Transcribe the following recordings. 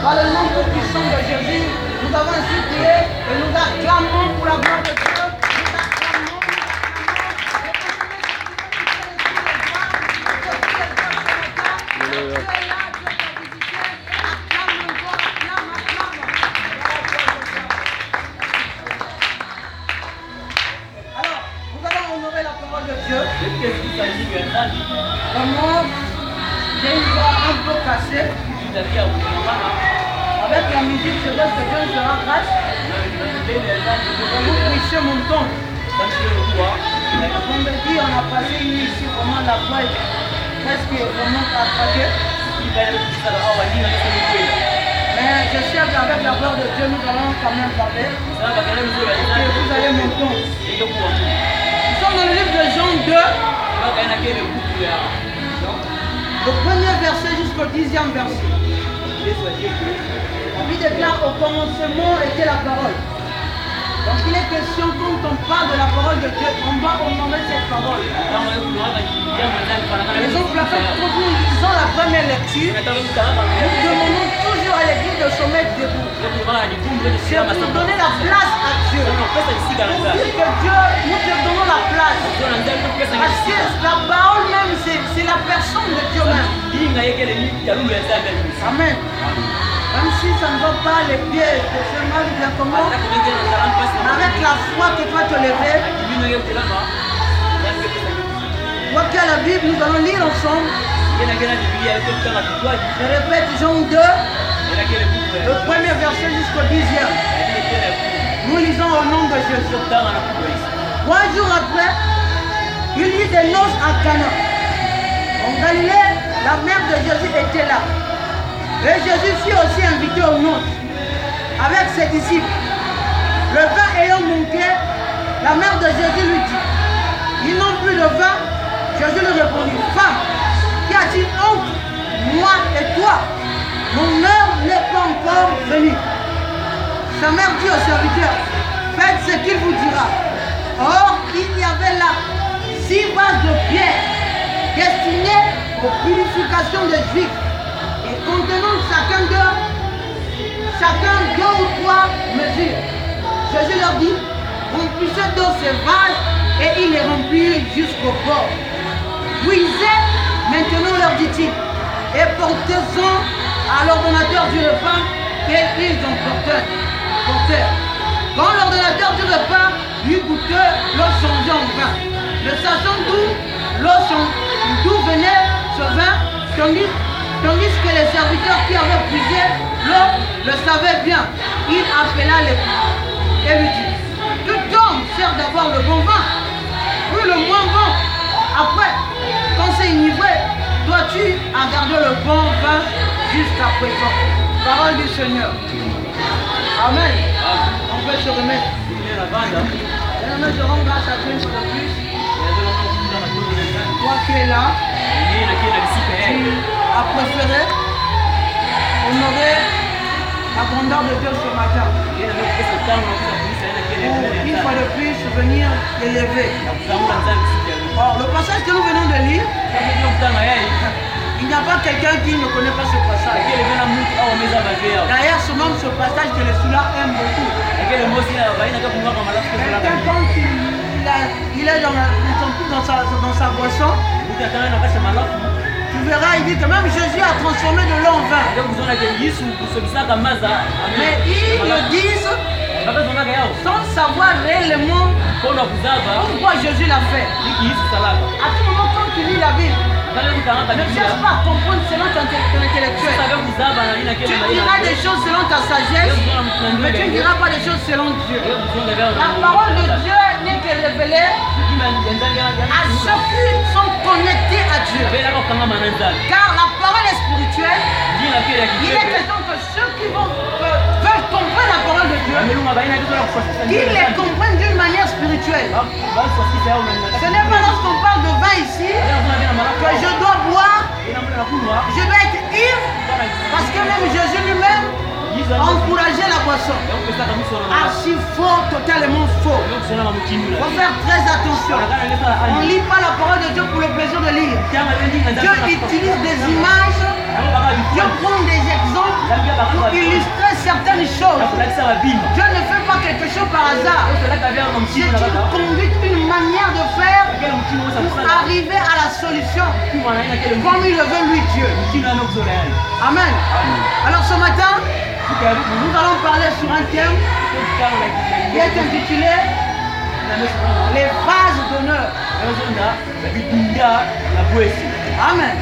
Par le nom tout puissant de Jésus, nous avons ainsi prié et nous acclamons pour la gloire de Dieu. Vraiment, j'ai une voix un peu cassée. Avec la musique, je laisse que Dieu nous rend grâce. Vous prichez mon temps. Vendredi, on a passé une nuit ici, vraiment la voix est presque vraiment attrapée. Mais je sais qu'avec la gloire de Dieu, nous allons quand même parler. Et vous allez m'entendre. Nous sommes dans le livre de Jean 2. Le premier verset jusqu'au 10e verset. La Bible déclare au commencement était la parole. Donc il est question quand on parle de la parole de Dieu, on doit honorer cette parole. Raison pour laquelle quand nous lisons la première lecture, nous demandons toujours à l'église de se mettre debout. C'est pour donner la place à Dieu. Pour dire que Dieu, nous te donnons la place. Parce que la parole même, c'est la personne de Dieu même. Amen. Même si ça ne va pas les pieds, c'est mal bien comment. Avec la foi que tu vas te lever. Quoi qu'il y a la Bible, nous allons lire ensemble. Je répète, Jean 2, le premier verset jusqu'au 10e. Nous lisons au nom de Jésus. 3 jours après, il y eut des noces à Cana. En Galilée, la mère de Jésus était là. Et Jésus fut aussi invité aux noces avec ses disciples. Le vin ayant manqué, la mère de Jésus lui dit, ils n'ont plus de vin. Jésus lui répondit, femme, qu'y a-t-il entre moi et toi? Mon heure n'est pas encore venue. Sa mère dit au serviteur, faites ce qu'il vous dira. Or, il y avait là 6 vases de pierre destinés aux purifications des Juifs et contenant chacun d'eux 2 ou 3 mesures. Jésus leur dit, remplissez d'eau ces vases et il les remplit jusqu'au bord. Puisez maintenant, leur dit-il, et portez-en à l'ordonnateur du repas qu'ils en portèrent. Quand l'ordonnateur du repas lui goûtait l'eau changée en vin, ne sachant d'où venait ce vin, tandis que les serviteurs qui avaient puisé l'eau le savaient bien, il appela l'époux et lui dit, tout homme sert d'avoir le bon vin, puis le moins bon. Après, quand c'est enivré, dois-tu en garder le bon vin jusqu'à présent? Parole du Seigneur. Amen. On peut se remettre. Seigneur, je rends grâce à Dieu une fois de plus. Toi qui es là, tu as préféré honorer la grandeur de Dieu ce matin. Une fois de plus, venir l'élever. Or, le passage que nous venons de lire, il n'y a pas quelqu'un qui ne connaît pas ce passage. D'ailleurs, ce même ce passage que les Soula aiment beaucoup. Quelqu'un, quand il est dans sa boisson, tu verras, il dit que même Jésus a transformé de l'eau en vin. Mais ils le disent sans savoir réellement pourquoi Jésus l'a fait. À tout moment, quand tu lis la Bible, ne cherche pas à comprendre selon ton intellectuel. Tu diras des choses selon ta sagesse, mais tu ne diras pas des choses selon Dieu. La parole de Dieu n'est que révélée à ceux qui sont connectés à Dieu. Car la parole est spirituelle. Il est question que ceux qui veulent comprendre la parole de Dieu, qu'ils les comprennent d'une manière spirituelle. Ce n'est pas lorsqu'on parle de vin ici que je dois boire, je dois être ivre, parce que même Jésus lui-même encourageait la boisson. Archi faux, totalement faux. Il faut faire très attention. On ne lit pas la parole de Dieu pour le plaisir de lire. Dieu utilise des images Je prends des exemples pour illustrer certaines choses. Dieu ne fait pas quelque chose par hasard. C'est une conduite, une manière de faire pour arriver à la solution comme il le veut lui Dieu. Amen. Alors ce matin, nous allons parler sur un thème qui est intitulé les vases d'honneur. Amen.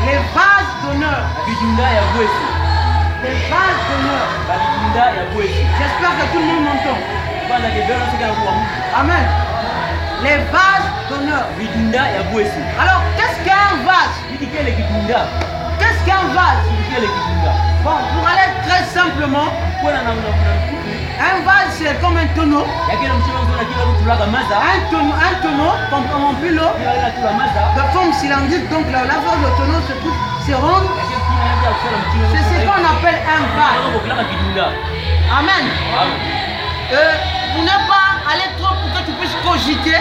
Les vases d'honneur. Les vases d'honneur. J'espère que tout le monde m'entend. Amen. Les vases d'honneur. Alors, qu'est-ce qu'un vase? Qu'est-ce qu'un vase? Bon, pour aller très simplement, un vase c'est comme un tonneau. Un tonneau remplit l'eau de forme cylindrique. Donc la forme de tonneau se rond. C'est ce qu'on appelle un vase. Amen. Pour ne pas aller trop pour que tu puisses cogiter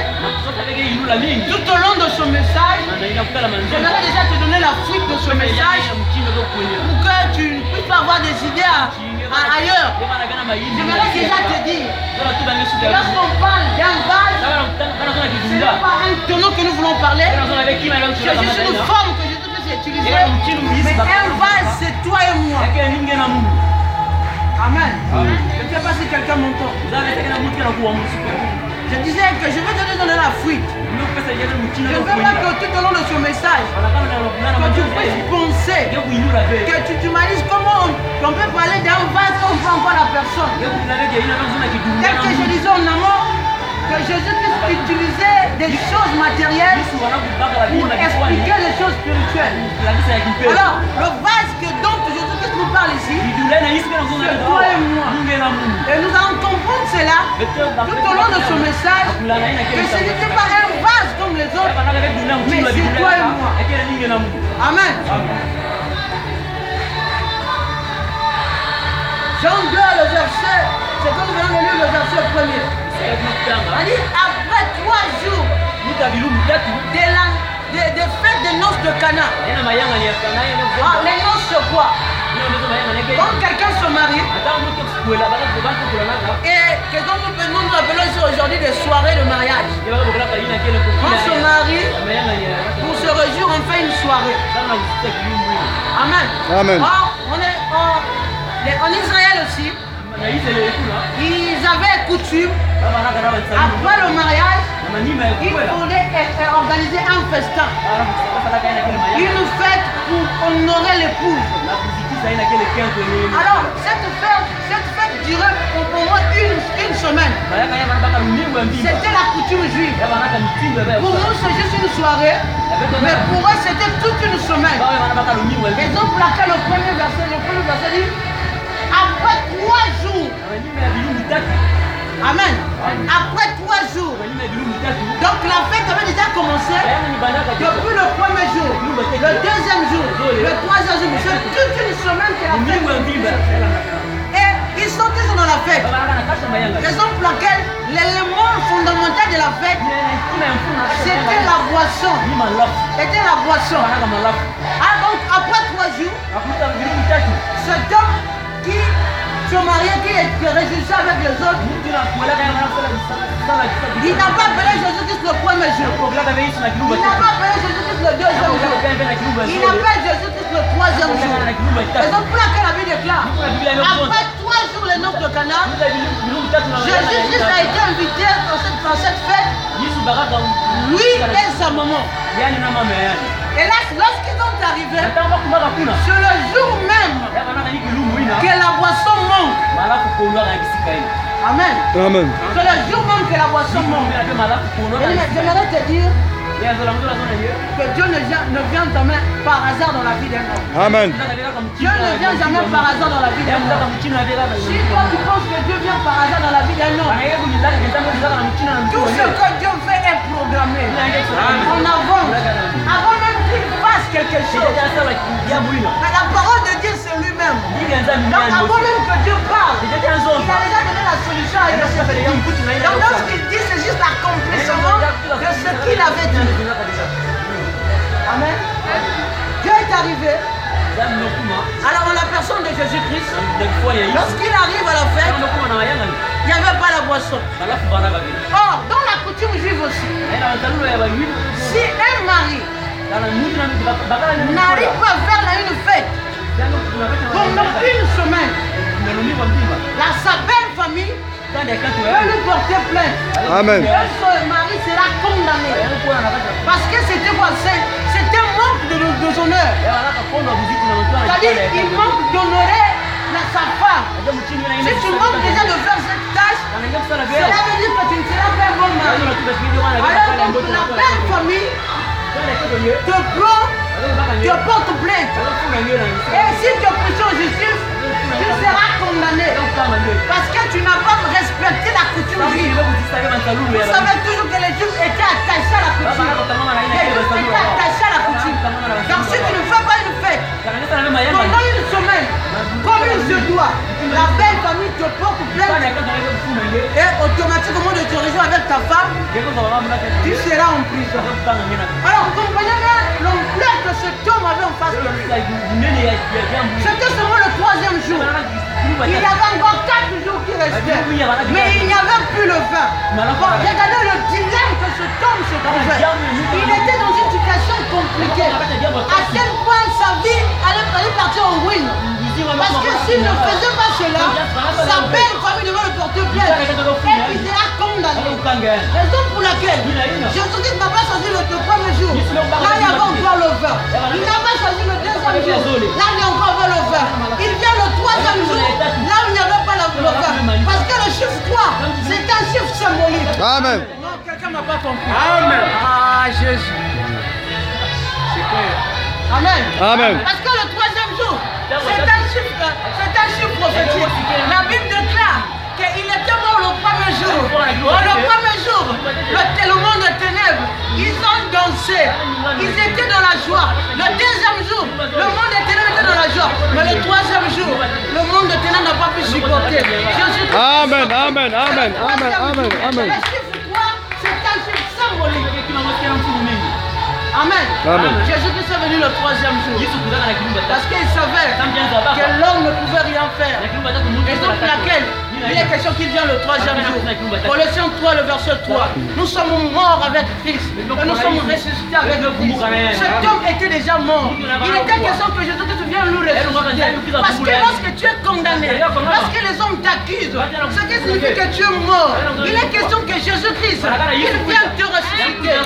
tout au long de ce message, j'aimerais déjà te donner la fuite de ce message pour que tu ne puisses pas avoir des idées ailleurs. J'aimerais déjà te dire que lorsqu'on parle d'un vase, ce n'est pas un tonneau que nous voulons parler, c'est juste une forme que Jésus-Christ a utilisée. Mais un vase, c'est toi et moi. Amen. Je ne sais pas si quelqu'un m'entend. Je disais que je vais te donner la fuite. Je ne veux pas que tout au long de ce message, que tu puisses penser, que tu t'imagines comment on peut parler d'un vase quand on ne prend pas la personne. Tel que je disais en amont, que Jésus-Christ utilisait des choses matérielles pour expliquer les choses spirituelles. Alors, le vase que donc Jésus-Christ nous parle ici, c'est toi et moi. Et nous allons comprendre cela tout au long de ce message, que ce n'était pas un vase comme les autres, mais c'est toi et moi. Amen. Jean 2, le verset, c'est comme nous venons de lire le verset premier. On dit après 3 jours des fêtes des noces de Cana. Les noces c'est quoi? Quand quelqu'un se marie, et que comme nous appelons aujourd'hui des soirées de mariage. On se marie, pour se réjouir, on fait une soirée. Amen. Amen. Or, en Israël aussi, ils avaient coutume, après le mariage, ils voulaient organiser un festin, une fête pour honorer l'épouse. Alors, cette fête durait au moins une semaine. C'était la coutume juive. Pour nous, c'est juste une soirée, mais pour eux, c'était toute une semaine. Raison pour laquelle le premier verset dit après 3 jours. Amen. Après 3 jours. Donc la fête avait déjà commencé depuis le premier jour, le deuxième jour, le troisième jour. C'est toute une semaine que la fête commençait. Et ils sont toujours dans la fête. Raison pour laquelle l'élément fondamental de la fête, c'était la boisson. C'était la boisson. Ah, donc après 3 jours, cet homme qui se mariait, qui réjouissait avec les autres, il n'a pas appelé Jésus-Christ le premier jour. Il n'a pas appelé Jésus-Christ le deuxième jour. Il appelle Jésus-Christ le troisième jour. Raison pour laquelle la Bible déclare, après 3 jours les noces de Cana, Jésus-Christ a été invité dans cette fête, lui et sa maman. Et là, lorsqu'ils sont arrivés, c'est le jour même que la boisson manque. Amen. Amen. C'est le jour même que la boisson manque. J'aimerais te dire que Dieu ne vient jamais par hasard dans la vie d'un homme. Amen. Dieu ne vient jamais par hasard dans la vie d'un homme. Si toi tu penses que Dieu vient par hasard dans la vie d'un homme, tout ce que Dieu fait est programmé en avance, avant même qu'il fasse quelque chose. Mais la parole de Dieu c'est lui-même. Donc avant même que Dieu parle, il a déjà donné la solution à Dieu. Donc lorsqu'il dit c'est juste l'accomplissement de ce qu'il avait dit. Amen. Dieu est arrivé Alors, en la personne de Jésus-Christ, lorsqu'il arrive à la fête, il n'y avait pas la boisson. Or, dans la coutume juive aussi, si un mari n'arrive pas à faire une fête pendant une semaine, sa belle famille peut lui porter plainte. Amen. Et ce mari sera condamné. Parce que c'était quoi? C'était un manque d'honneur. C'est-à-dire qu'il manque d'honorer sa femme. Si tu manques déjà de faire cette tâche, cela veut dire que tu ne seras pas un bon mari. Alors donc la belle famille te prend, te porte plainte. Et si tu es pris en justice, tu seras condamné. Parce que tu n'as pas respecté la coutume juive. Vous savez toujours que les Juifs étaient attachés à la coutume. Les Juifs étaient attachés à la coutume. Donc si tu ne fais pas une fête pendant une semaine, comme il se doit, la belle famille te porte plainte et automatiquement de te rejoindre avec ta femme, tu seras en prison. Alors comprenez bien l'ampleur que cet homme avait en face de lui. C'était seulement le 3e jour. Il y avait encore 4 jours qui restaient, mais il n'y avait plus le vin. Regardez le dilemme que cet homme se trouvait. Il était dans une situation compliquée. À quel point sa vie allait partir en ruine. Parce que s'il ne faisait pas cela, sa belle famille devait le porter plainte et il sera condamné. Raison pour laquelle Jésus-Christ n'a pas choisi le 1er jour. Là, il y avait encore le vin. Il n'a pas choisi le 2e jour. Là, il y a encore le vin. Il vient le 3e jour. Là, il n'y avait pas le vin. Parce que le chiffre 3, c'est un chiffre symbolique. Amen. Non, quelqu'un n'a pas compris. Amen. Ah, Jésus. C'est clair. Amen. Amen. Parce que le 3e jour, c'est un chiffre prophétique. La Bible déclare qu'il était mort le 1er jour. Le 1er jour, le monde de ténèbres, ils ont dansé. Ils étaient dans la joie. Le 2e jour, le monde de ténèbres était dans la joie. Mais le 3e jour, le monde de ténèbres n'a pas pu supporter. Amen, amen, amen, amen, amen, amen. Le chiffre 3, c'est un chiffre symbolique. Amen. Amen. Jésus-Christ est venu le 3e jour. Parce qu'il savait que l'homme ne pouvait rien faire. Raison pour laquelle il est question qu'il vient le 3e jour. Colossiens 3, le verset 3. Nous sommes morts avec Christ. Et nous sommes ressuscités avec Christ. Cet homme était déjà mort. Il était question que Jésus-Christ vienne nous ressusciter. Parce que lorsque tu es condamné, lorsque les hommes t'accusent, ce qui signifie que tu es mort. Il est question que Jésus-Christ, il vienne te ressusciter.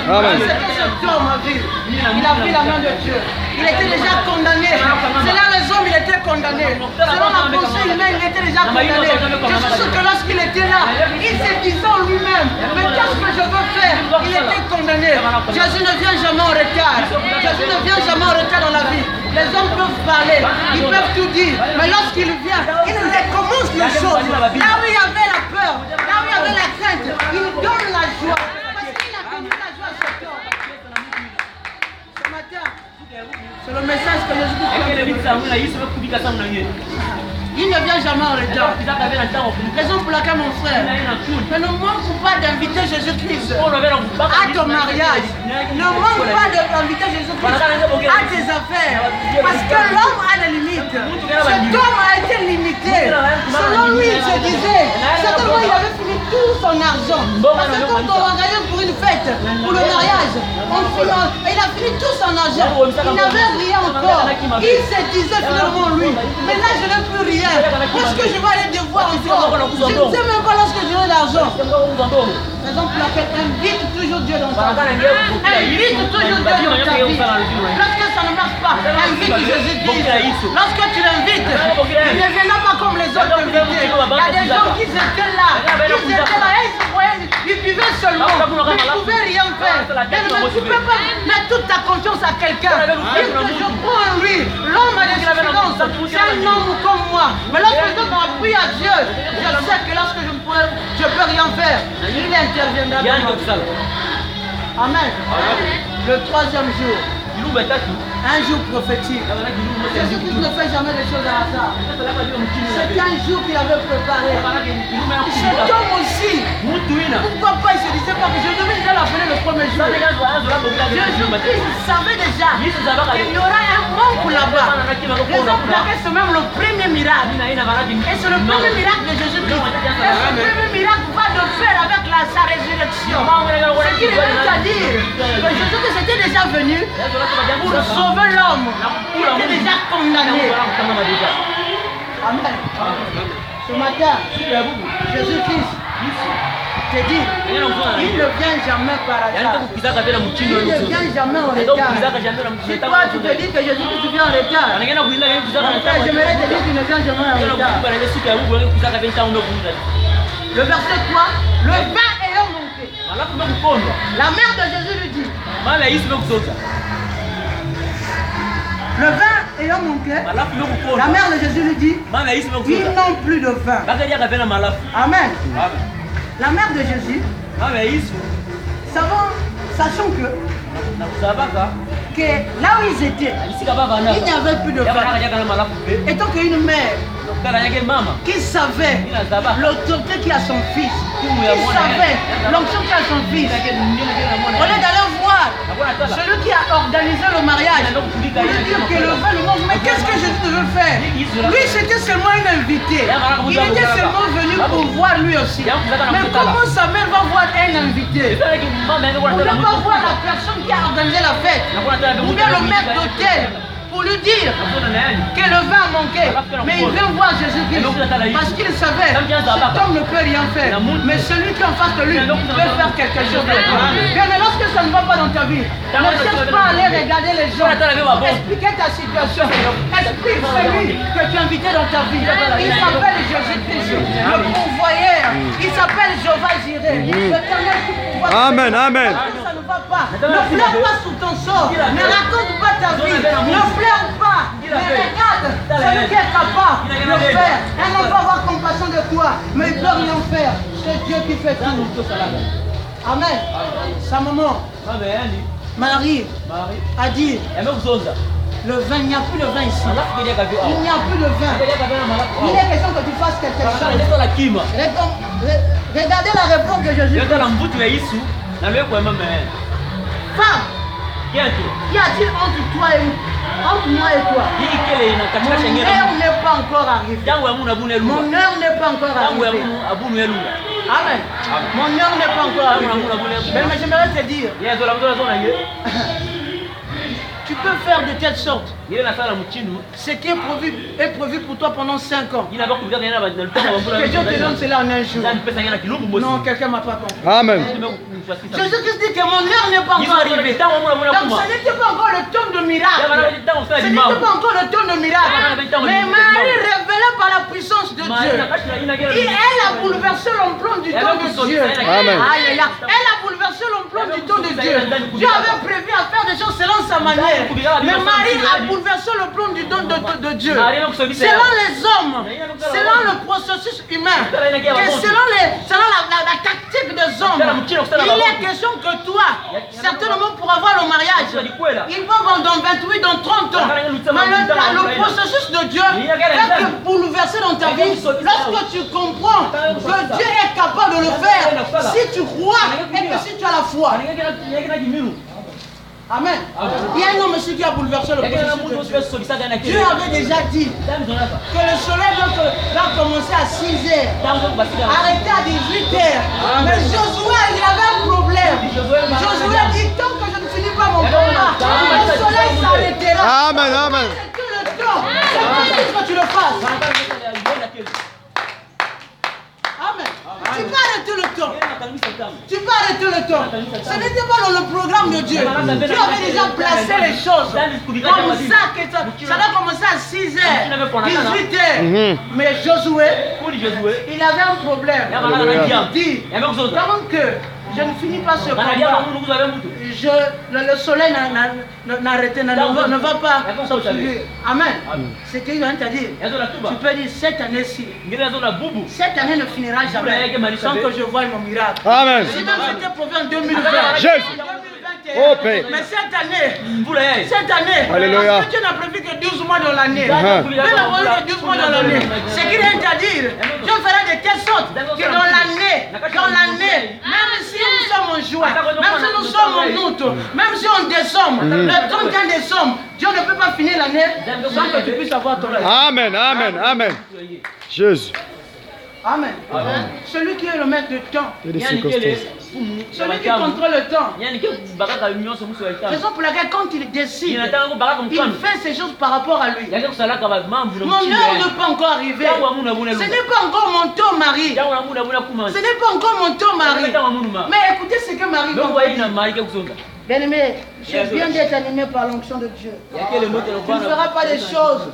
C'est que cet homme a vu. Il a pris la main de Dieu. Il était déjà condamné. Selon les hommes, il était condamné. Selon la pensée humaine, il était déjà condamné. Je suis sûr que lorsqu'il était là, il se disait en lui-même, mais qu'est-ce que je veux faire? Il était condamné. Jésus ne vient jamais en retard. Jésus ne vient jamais en retard dans la vie. Les hommes peuvent parler, ils peuvent tout dire, mais lorsqu'il vient, il recommence les choses. Là où il y avait la peur, là où il y avait la crainte, il donne la joie. Parce qu'il a connu la joie à cet homme. Ce matin, c'est le message que Jésus dit. Il ne vient jamais en retard. Raison pour laquelle, mon frère, ne manque pas d'inviter Jésus-Christ à ton mariage. Ne manque pas d'inviter Jésus-Christ à tes affaires. Parce que l'homme a des limites. Cet homme a été limité. Selon lui, il se disait, certainement il avait fini tout son argent. Parce que quand on engagé pour une fête, pour le mariage, il a fini tout son argent. Il n'avait rien encore. Il se disait finalement lui, mais là je n'ai plus rien. Qu'est-ce que je vais aller devoir encore? Je ne sais même pas lorsque j'aurai l'argent. Raison pour laquelle invite toujours Dieu dans ta vie. Invite toujours Dieu dans ta vie. Lorsque ça ne marche pas, invite Jésus-Christ. Lorsque tu l'invites, il ne viendra pas comme les autres invités. Il y a des gens qui étaient là. Ils étaient là et ils se croyaient, ils vivaient seulement. Ils ne pouvaient rien faire. Mais tu ne peux pas mettre toute ta confiance à quelqu'un. Dire que je crois en lui. L'homme a des différences. C'est un homme comme moi. Mais lorsque je dois prier à Dieu, je sais que lorsque je ne peux rien faire, il interviendra. Amen. Le 3e jour, Un jour prophétique. Jésus-Christ ne fait jamais des choses à hasard. C'est un jour qu'il avait préparé. Cet homme aussi. Pourquoi pas il se disait pas que je devais déjà l'appeler le premier jour. Jésus-Christ savait déjà qu'il y aura un manque là-bas. Raison pour laquelle c'est même le premier miracle. Et c'est le premier miracle de Jésus-Christ. Et ce premier miracle va de faire avec sa résurrection. Ce qui veut dire que Jésus-Christ était déjà venu pour sauver l'homme. Il était déjà condamné. Amen. Ce matin, Jésus-Christ te dit, il ne vient jamais par hasard. Il ne vient jamais en retard. Si toi tu te dis que Jésus-Christ vient en retard, j'aimerais te dire qu'il ne vient jamais en retard. Le verset 3, le vin ayant manqué. La mère de Jésus lui dit, le vin ayant manqué, la mère de Jésus lui dit, ils n'ont plus de vin. Amen. La mère de Jésus, sachant que là où ils étaient, il n'y avait plus de vin. Étant qu'une mère qui savait l'autorité qui a son fils, qui savait l'onction qui a son fils, au lieu d'aller voir celui qui a organisé le mariage, pour lui dire que le vin lui manque, mais qu'est-ce que je devais faire? Lui, c'était seulement un invité. Il était seulement venu pour voir lui aussi. Mais comment sa mère va voir un invité? Pour ne pas voir la personne qui a organisé la fête, ou bien le maître d'hôtel, pour lui dire que le vin manquait. Mais il vient voir Jésus-Christ parce qu'il savait que cet homme ne peut rien faire. Mais celui qui est en face de lui peut faire quelque chose de toi. Mais lorsque ça ne va pas dans ta vie, ne cherche pas à aller regarder les gens, expliquer ta situation. Explique celui que tu as invité dans ta vie. Il s'appelle Jésus-Christ, le pourvoyeur. Il s'appelle Jéhovah Jireh, l'Éternel qui pourvoit. Amen, amen. Ça ne va pas. Ne pleure pas sous ton sort. Ne raconte pas ta vie. Ne pleure pas. Mais regarde celui qui est capable de le faire. Elle n'a pas avoir compassion de toi. Mais il peut rien faire. C'est Dieu qui fait tout. Amen. Sa maman, Marie, a dit, le vin, il n'y a plus de vin ici. Il n'y a plus de vin. Il est question que tu fasses quelque chose. Regardez la réponse de Jésus. Femme, qu'y a-t-il entre toi et entre moi et toi? Mon heure n'est pas encore arrivée. Mon heure n'est pas encore arrivée. Amen. Mon heure n'est pas encore arrivée. Mais j'aimerais te dire, tu peux faire de telle sorte ce qui est prévu pour toi pendant 5 ans. Que Dieu te donne cela en un jour. Non, quelqu'un ne m'a pas compris. Amen. Jésus-Christ dit que mon heure n'est pas encore arrivée. Donc ce n'était pas encore le temps de miracle. Ce n'était pas encore le temps de miracle. Mais Marie, révélée par la puissance de Dieu, elle a bouleversé l'emploi du temps de Dieu. Amen. Elle a bouleversé l'emploi du temps de Dieu. Dieu avait prévu à faire des choses selon sa manière. Mais Marie a bouleversé le plan du don de Dieu. Selon les hommes, selon le processus humain, et selon la tactique des hommes, il est question que toi, certainement pour avoir le mariage, il va dans 28, dans 30 ans. Mais le processus de Dieu va te bouleverser dans ta vie lorsque tu comprends que Dieu est capable de le faire si tu crois et que si tu as la foi. Amen. Il y a un homme ici qui a bouleversé le processus. Dieu avait déjà dit que le soleil doit commencer à 6 heures, arrêter à 18 heures. Mais Josué, il avait un problème. Josué dit, tant que je ne finis pas mon combat, le soleil s'arrêtera. Amen, amen. C'est tout le temps. C'est pas que tu le fasses. Amen. Tu peux arrêter le temps. Tu peux arrêter le temps. Ce n'était pas dans le programme de Dieu. Dieu avait déjà placé les choses comme ça que ça doit commencer à 6 heures, 18 heures. Mais Josué, il avait un problème. Il dit, comment que je ne finis pas ce combat, le soleil ne va pas s'obstruer. Amen. C'est qu'il vient te dire. Tu peux dire cette année-ci, cette année ne finira jamais sans que je voie mon miracle. Amen. Si même c'était prévu en 2020, Oh, Père. Mais cette année, Alléluia. parce que Dieu n'a prévu que 12 mois dans l'année. Uh-huh. Dieu n'a prévu que 12 mois dans l'année. Ce qui vient à dire, Dieu fera de telle sorte que dans l'année, même si nous sommes en juin, même si nous sommes en août, même si en décembre, le 31 décembre, Dieu ne peut pas finir l'année sans que tu puisses avoir ton rêve. Amen, amen, amen. Jésus. Amen. Celui qui est le maître du temps, Il y a des circonstances. celui qui contrôle le temps, raison pour laquelle quand il décide, il fait ces choses par rapport à lui. Mon heure ne peut encore arriver. Ce n'est pas encore mon tour, Marie. Ce n'est pas encore mon tour, Marie. Mais écoutez ce que Marie dit. Bien-aimé, je viens d'être animé par l'onction de Dieu. Tu ne feras pas des choses.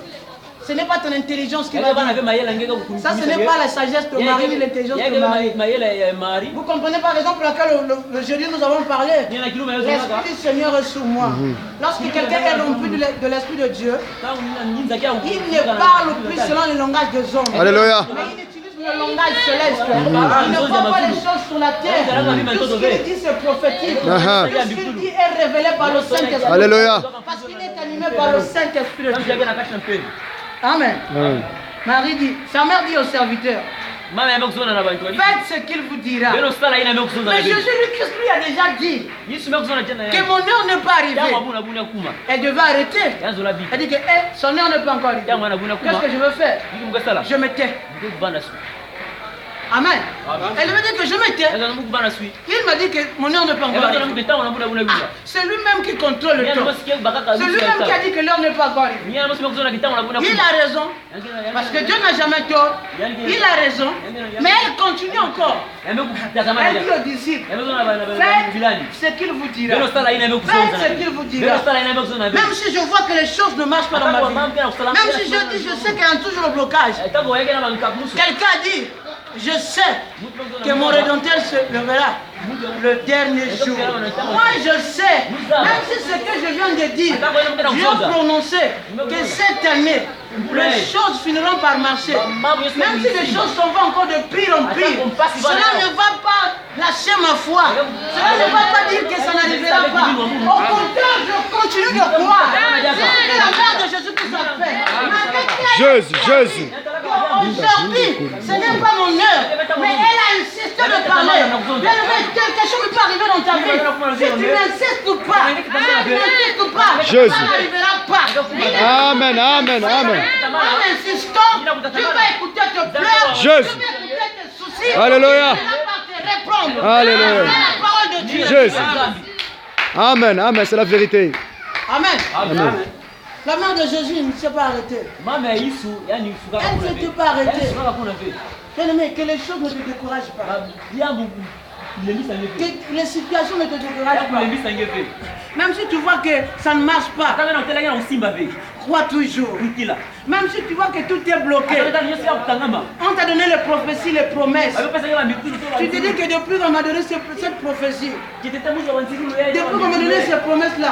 Ce n'est pas ton intelligence qui va dire. Ça, ce n'est pas la sagesse de Marie ni l'intelligence de Marie. Vous comprenez par exemple pour laquelle le jeudi nous avons parlé. L'Esprit du Seigneur est sur moi. Lorsque quelqu'un est rompu de l'Esprit de Dieu, il ne parle plus selon le langage des hommes. Alléluia. Mais il utilise le langage céleste. Il ne voit pas les choses sur la terre. Tout ce qu'il dit, c'est prophétique. Tout ce qu'il dit est révélé par le Saint-Esprit. Alléluia. Parce qu'il est animé par le Saint-Esprit de Dieu. Amen. Marie dit, sa mère dit au serviteur, faites ce qu'il vous dira. Mais Jésus-Christ lui a déjà dit que mon heure n'est pas arrivée. Elle devait arrêter. Elle dit que son heure n'est pas encore arrivée. Qu'est-ce que je veux faire? Je me tais. Amen. Elle veut dire que je me tais. Il m'a dit que mon heure n'est pas encore arrivée. C'est lui-même qui contrôle le temps. C'est lui-même qui a dit que l'heure n'est pas encore arrivée. Il a raison. Parce que Dieu n'a jamais tort. Il a raison. Mais elle continue encore. Elle dit aux disciples, faites ce qu'il vous dira. Faites ce qu'il vous dira. Même si je vois que les choses ne marchent pas dans ma vie. Même si je dis, je sais qu'il y a toujours le blocage. Quelqu'un a dit, je sais que mon Rédempteur se lèvera le dernier jour. Moi je sais, même si ce que je viens de dire, Dieu a prononcé que cette année, les choses finiront par marcher. Même si les choses s'en vont encore de pire en pire, cela ne va pas lâcher ma foi. Cela ne va pas dire que ça n'arrivera pas. Au contraire, je continue de croire. C'est la mère de Jésus qui s'en fait. Jésus. Aujourd'hui, ce n'est pas mon heure, mais elle a insisté de parler. Quelque chose peut arriver dans ta vie. Si tu n'insistes pas, Jésus. ça n'arrivera pas. Amen, amen, amen. En insistant, tu vas écouter tes pleurs, tu vas écouter tes soucis. Alléluia. Tu vas pas te répondre. Alléluia. C'est la parole de Dieu. Jésus. Amen, amen, c'est la vérité. Amen. Amen. La mère de Jésus ne s'est pas arrêtée. Elle ne s'était pas arrêtée. Bien-aimé, que les choses ne te découragent pas. Que les situations ne te découragent pas. Même si tu vois que ça ne marche pas, crois toujours. Même si tu vois que tout est bloqué, on t'a donné les prophéties, les promesses. Tu te dis que depuis qu'on m'a donné cette prophétie, depuis qu'on m'a donné ces promesses-là,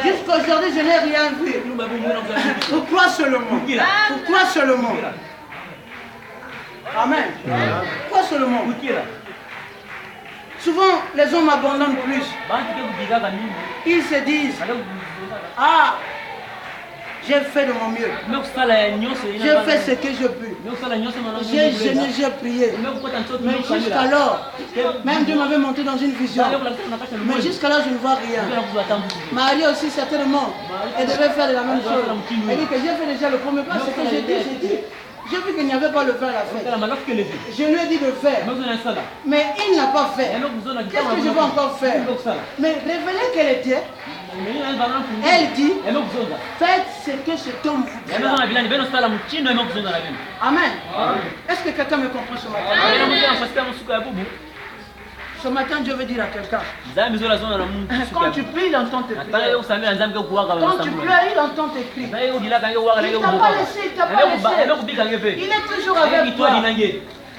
jusqu'à aujourd'hui je n'ai rien vu. Pourquoi seulement? Pourquoi seulement? Amen. Pourquoi seulement? Souvent, les hommes abandonnent plus. Ils se disent, ah, j'ai fait de mon mieux. J'ai fait ce que je peux. J'ai jeûné, j'ai prié. Mais jusqu'alors, même Dieu m'avait monté dans une vision. Mais jusqu'alors, je ne vois rien. Marie aussi, certainement, elle devait faire de la même chose. Elle dit que j'ai fait déjà le premier pas. Ce que j'ai dit. J'ai vu qu'il n'y avait pas le faire à la fête. Je lui ai dit de faire. Mais il n'a pas fait. Qu'est-ce que je vais encore faire? Mais révéler qu'elle était, elle dit, faites ce que cet homme vous dit. Amen. Est-ce que quelqu'un me comprend ce matin? Ce matin, Dieu veut dire à quelqu'un, quand tu pries, il entend tes prières. Quand tu pleures, il entend tes cris. Il ne t'a pas laissé, il t'a pas laissé. Il est toujours avec toi.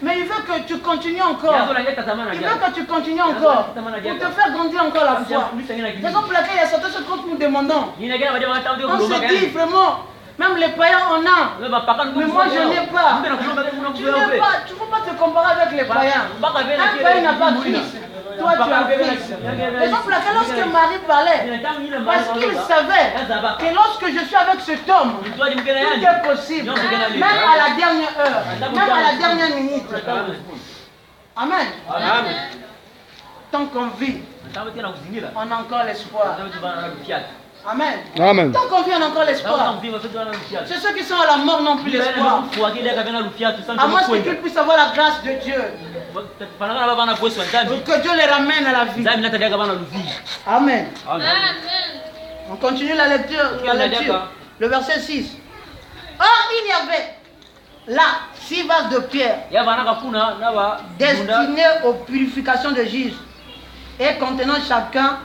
Mais il veut que tu continues encore. Il veut que tu continues encore. Pour te faire grandir encore la foi. C'est pour laquelle il y a certaines choses que nous demandons. On se dit vraiment, même les païens en ont. Mais moi je n'ai pas. Tu ne peux pas te comparer avec les païens. Un païen n'a pas Christ. toi tu es un fils. Raison pour laquelle lorsque Marie parlait, parce qu'il savait que lorsque je suis avec cet homme, tout est possible, même à la dernière heure, même à la dernière minute. Amen. Tant qu'on vit, on a encore l'espoir. Amen. Amen. Tant qu'on vit, on a encore l'espoir. C'est ceux qui sont à la mort n'ont plus l'espoir. À moins qu'ils puissent avoir la grâce de Dieu. Que Dieu les ramène à la vie. Amen. On continue la lecture. Le verset 6. Or, il y avait là 6 vases de pierre destinés aux purifications de Jésus et contenant chacun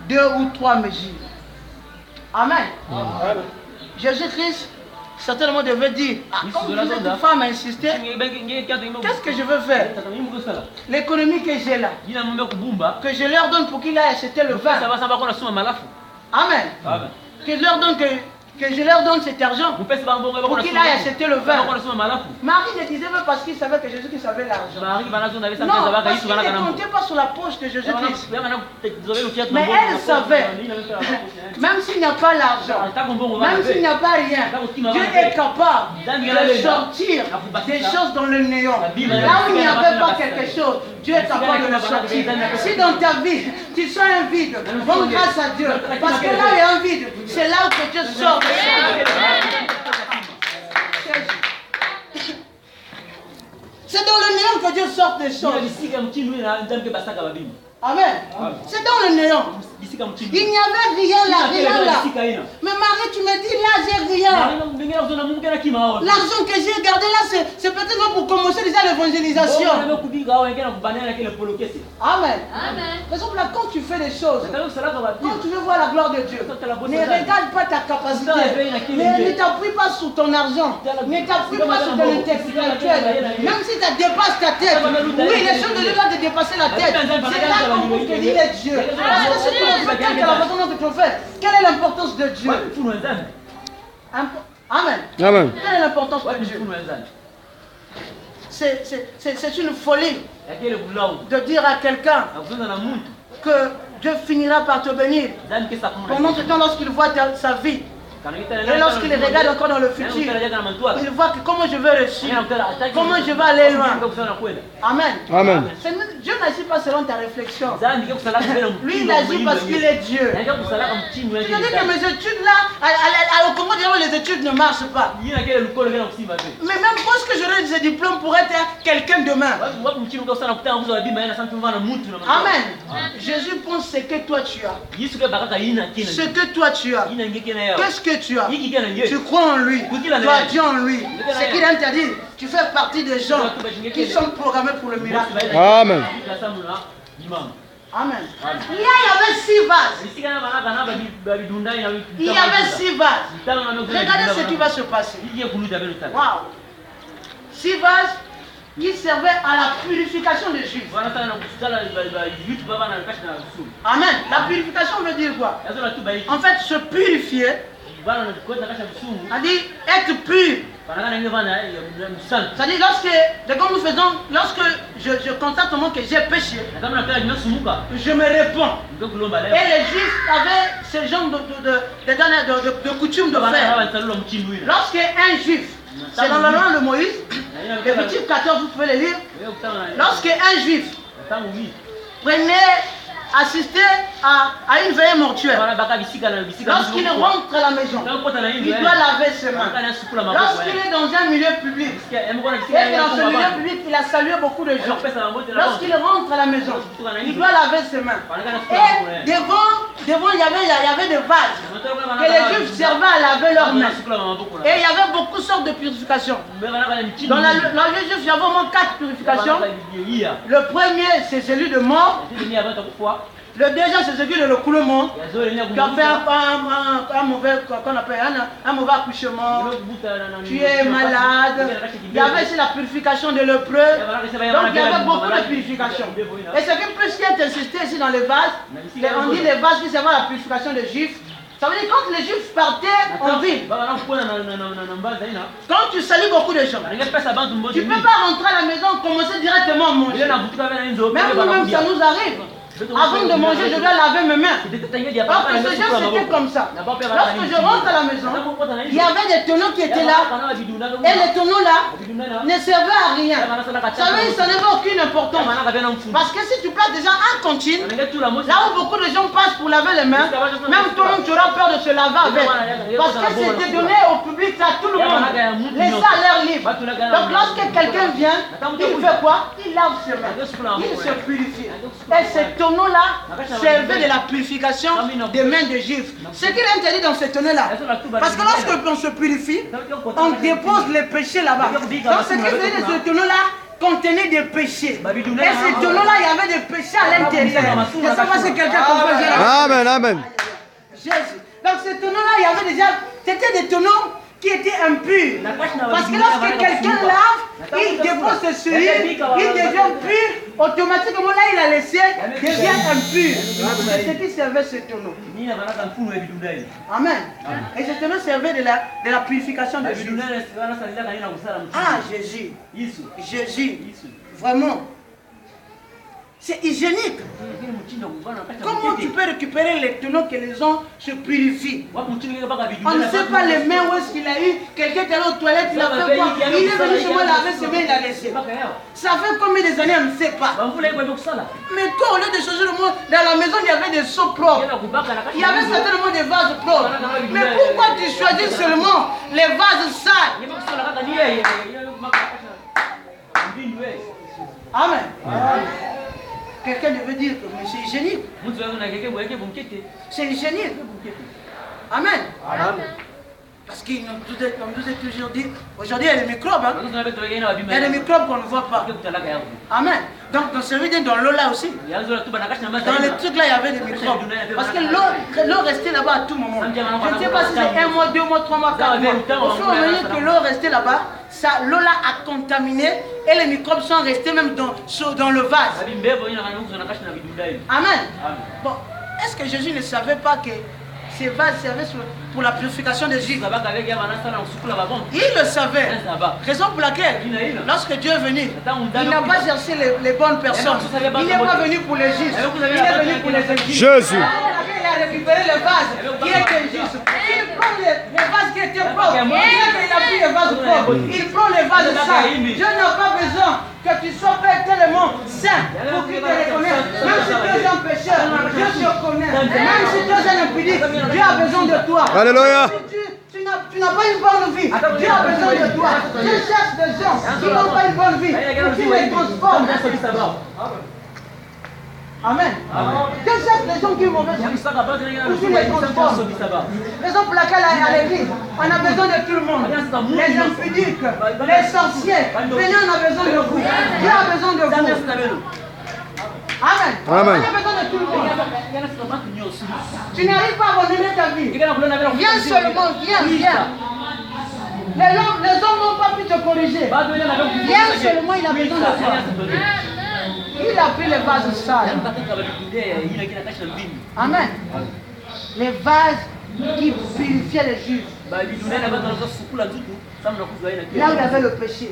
2 ou 3 mesures. Amen. Jésus-Christ certainement devait dire, comme cette femme a insisté, qu'est-ce que je veux faire? L'économie que j'ai là, que je leur donne pour qu'ils aillent acheter le vin. Amen. Que je leur donne cet argent pour qu'ils aillent acheter le vin. Marie ne disait pas parce qu'il savait que Jésus-Christ avait l'argent. Non, parce qu'il ne comptait pas sur la poche de Jésus-Christ. Mais elle savait, même s'il n'y a pas l'argent, même s'il n'y a pas rien, Dieu est capable de sortir des choses dans le néant. Là où il n'y avait pas quelque chose, Dieu est capable de le sortir. Si dans ta vie, tu sens un vide, rends grâce à Dieu. Parce que là où il y a un vide, c'est là où que Dieu sort. C'est dans le néant que Dieu sort des choses. Amen. C'est dans le néant. Il n'y avait rien là. Mais Marie, tu me dis là, j'ai rien. L'argent que j'ai gardé là, c'est peut-être pour commencer déjà l'évangélisation. Amen. Raison pour laquelle quand tu fais des choses, quand tu veux voir la gloire de Dieu, ne regarde pas ta capacité. Ne t'appuie pas sur ton argent. Ne t'appuie pas sur ton intellectuel. Même si ça dépasse ta tête. Oui, les choses de Dieu doivent te dépasser la tête. C'est là qu'on peut te dire Dieu. Parce que si tu fais quelque la façon dont tu le fais, quelle est l'importance de Dieu? Amen. Quelle est l'importance de Dieu? C'est une folie de dire à quelqu'un que Dieu finira par te bénir pendant ce temps lorsqu'il voit sa vie. Et lorsqu'il regarde encore dans le futur, il voit que comment je vais réussir, comment je vais aller loin. Amen. Dieu n'agit pas selon ta réflexion. Lui, il agit parce qu'il est Dieu. Tu dis que mes études là, au Congo, les études ne marchent pas. Mais même parce que j'aurai des diplômes pour être quelqu'un demain. Amen. Jésus pense ce que toi tu as. Ce que toi tu as. Qu'est-ce que tu as? Tu crois en lui. Tu as Dieu en lui. Ce qu'il interdit, tu fais partie des gens qui sont programmés pour le miracle. Amen. Amen. Il y avait 6 vases. Il y avait 6 vases. Regardez ce qui va se passer. Wow. 6 vases qui servaient à la purification des Juifs. Amen. La purification veut dire quoi? En fait, se purifier, c'est-à-dire être pur. C'est-à-dire lorsque je constate au monde que j'ai péché, je me réponds. Et les Juifs avaient ce genre de coutume de faire. Lorsqu'un Juif, c'est dans la loi de Moïse, Lévitique 14, vous pouvez le lire. Lorsqu'un Juif assister à une veillée mortuaire, lorsqu'il rentre à la maison, il doit laver ses mains. Lorsqu'il est dans un milieu public, et dans ce milieu public, il a salué beaucoup de gens. Lorsqu'il rentre à la maison, il doit laver ses mains. Et devant il y avait des vases que les Juifs servaient à laver leurs mains. Et il y avait beaucoup de sortes de purifications. Dans la loi juive, il y avait au moins 4 purifications. Le premier, c'est celui de mort. Le deuxième, c'est celui de l'écoulement, qui a fait un mauvais accouchement, tu es malade. Il y avait aussi la purification de lépreux. Donc il y avait beaucoup de purifications. Et ce qui peut être insisté ici dans les vases, on dit les vases qui servent à la purification des Juifs. Ça veut dire quand les Juifs partaient en ville, quand tu salues beaucoup de gens, tu ne peux pas rentrer à la maison et commencer directement à manger. Même nous-mêmes, ça nous arrive. Avant de manger, je dois laver mes mains. Parce que ce jour, c'était comme ça. Lorsque je rentre à la maison, il y avait des tonneaux qui étaient là. Et les tonneaux là ne servaient à rien. Ça veut dire que ça n'avait aucune importance. Parce que si tu places déjà en cantine, là où beaucoup de gens passent pour laver les mains, même toi-même tu auras peur de se laver avec. Parce que c'était donné au public, à tout le monde. Laissez à l'air libre. Donc lorsque quelqu'un vient, il fait quoi? Il lave ses mains. Il se purifie. Et ces tonneaux-là servaient de la purification des mains de Juifs. Ce qu'il est interdit dans ces tonneaux-là. Parce que lorsque on se purifie, on dépose les péchés là-bas. Donc ce qui faisait de ce tonneau-là contenait des péchés. Et ces tonneaux-là, il y avait des péchés à l'intérieur. Je ne sais pas si quelqu'un comprend. Amen, amen. Jésus. Donc ces tonneaux-là, il y avait déjà... C'était des tonneaux qui étaient impurs. Parce que lorsque quelqu'un lave, il dépose sur lui, il devient pur, automatiquement là il a laissé, devient impur. C'est ce qui servait ce tonneau. Amen. Et ce tonneau servait de la purification de Jésus. Ah, Jésus. Jésus. Vraiment. C'est hygiénique. Comment tu peux récupérer les tonneaux que les gens se purifient? On ne sait pas les mains où est-ce qu'il a eu. Quelqu'un qui est allé aux toilettes, il a fait quoi? Il est venu chez moi laver ses mains, il a laissé. Ça fait combien des années, on ne sait pas. Mais toi, au lieu de changer le monde, dans la maison, il y avait des seaux propres. Il y avait certainement des vases propres. Mais pourquoi tu choisis seulement les vases sales? Amen. Quelqu'un devait dire que c'est hygiénique. C'est hygiénique. Amen. Parce qu'on nous a toujours dit, aujourd'hui il y a des microbes. Hein? Il y a des microbes qu'on ne voit pas. Amen. Donc dans ce vidéo, dans l'eau là aussi, dans les trucs là, il y avait des microbes. Parce que l'eau restait là-bas à tout moment. Je ne sais pas si c'est 1 mois, 2 mois, 3 mois, 4 mois. Au fur et à mesure que l'eau restait là-bas, l'eau là a contaminé et les microbes sont restés même dans le vase. Amen. Bon, est-ce que Jésus ne savait pas que ces vases servaient pour la purification des Juifs? Il le savait. Raison pour laquelle, lorsque Dieu est venu, il n'a pas cherché les bonnes personnes. Il n'est pas venu pour les Juifs. Il est venu pour les Juifs. Jésus. Il a récupéré les vases qui étaient justes. Il prend les vases qui étaient propres. Il a pris les vases propres. Il prend les vases sales. Dieu n'a pas besoin que tu sois tellement saint pour qu'il te reconnaisse. Même si tu es un pécheur, Dieu te connaît. Même si tu es un impudique, Dieu a besoin de toi. Alléluia. Tu n'as pas une bonne vie, Dieu a besoin de toi. Dieu cherche des gens qui n'ont pas une bonne vie pour qu'il les transforme. Amen. Dieu cherche des gens qui ont mauvaise vie pour qu'il les transforme. Raison pour laquelle à l'église, on a besoin de tout le monde. Les impudiques, les sorciers. Seigneur, on a besoin de vous. Dieu a besoin de vous. Amen. Amen. On a besoin de tout le monde. Tu n'arrives pas à abandonner ta vie. Viens seulement, viens. Les hommes n'ont pas pu te corriger. Viens seulement, il a besoin de toi. Il a pris les vases sales. Amen. Les vases qui purifiaient les Juifs. Là où il y avait le péché.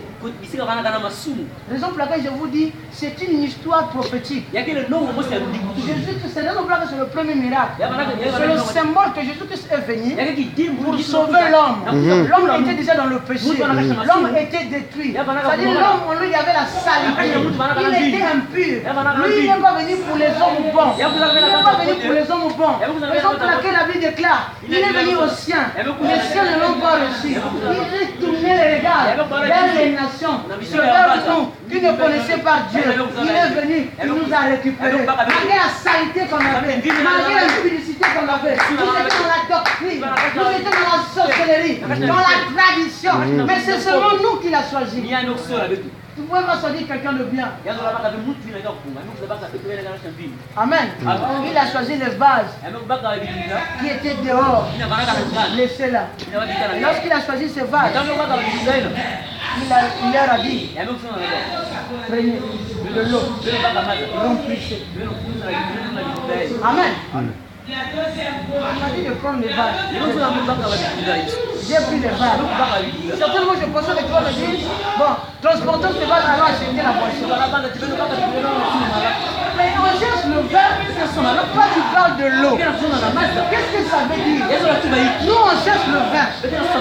Raison pour laquelle je vous dis, c'est une histoire prophétique. Jésus-Christ, c'est raison pour laquelle c'est le premier miracle. C'est le symbole que Jésus-Christ est venu pour sauver l'homme. L'homme était déjà dans le péché. L'homme était détruit. C'est-à-dire l'homme, en lui, il y avait la saleté. Il était impur. Lui, il n'est pas venu pour les hommes bons. Il n'est pas venu pour les hommes bons. Raison pour laquelle la Bible déclare, il est venu aux siens. Les siens ne l'ont pas reçu. Il tourner les regards vers les nations, vers nous qui ne connaissaient pas Dieu. Il est venu, il nous a récupérés. Malgré la saleté qu'on avait, malgré l'impudicité qu'on avait, nous étions dans la doctrine, nous étions dans la sorcellerie, dans la tradition. Mais c'est seulement nous qui l'a choisi. Tu ne pouvez pas choisir quelqu'un de bien. Amen. Il a choisi les vases qui étaient dehors. Laissez là. Lorsqu'il a choisi ces vases, il leur a dit, prenez de l'eau, remplissez. Amen. Il m'a dit de prendre les vases. J'ai pris les vases. Certainement, je pensais que tu vas me dire, bon, transportons ces vases, alors acheter la boisson. Mais on cherche le vin, toi tu parles de l'eau. Qu'est-ce que ça veut dire? Nous on cherche le vin,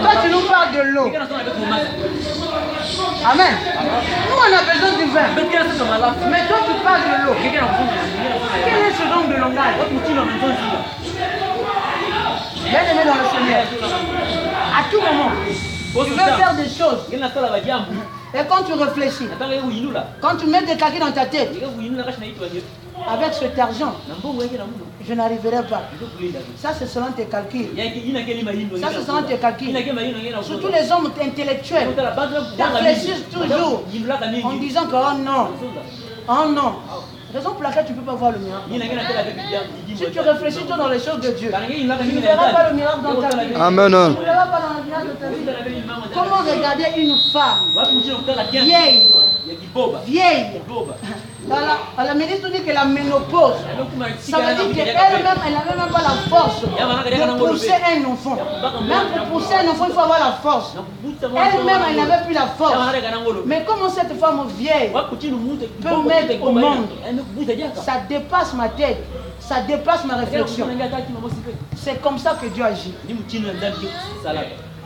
toi tu nous parles de l'eau. Amen. Nous on a besoin du vin, mais toi tu parles de l'eau. Quel est ce genre de langage? Bien aimé dans le Seigneur, à tout moment, tu veux faire des choses. Et quand tu réfléchis, quand tu mets des calculs dans ta tête, avec cet argent, je n'arriverai pas. Ça, c'est selon tes calculs. Ça, c'est selon tes calculs. Surtout les hommes intellectuels réfléchissent toujours en disant que oh non, oh non. Raison pour laquelle tu ne peux pas voir le miracle. Si tu réfléchis toi dans les choses de Dieu, tu ne verras pas le miracle dans ta vie. Amen. Tu ne verras pas dans le miracle de ta vie. Comment regarder une femme vieille, à la ministre dit que la ménopause, ça veut dire qu'elle-même, elle n'avait même pas la force de pousser un enfant. Même pour pousser un enfant, il faut avoir la force. Elle-même, elle n'avait plus la force. Mais comment cette femme vieille peut mettre au monde? Ça dépasse ma tête, ça dépasse ma réflexion. C'est comme ça que Dieu agit.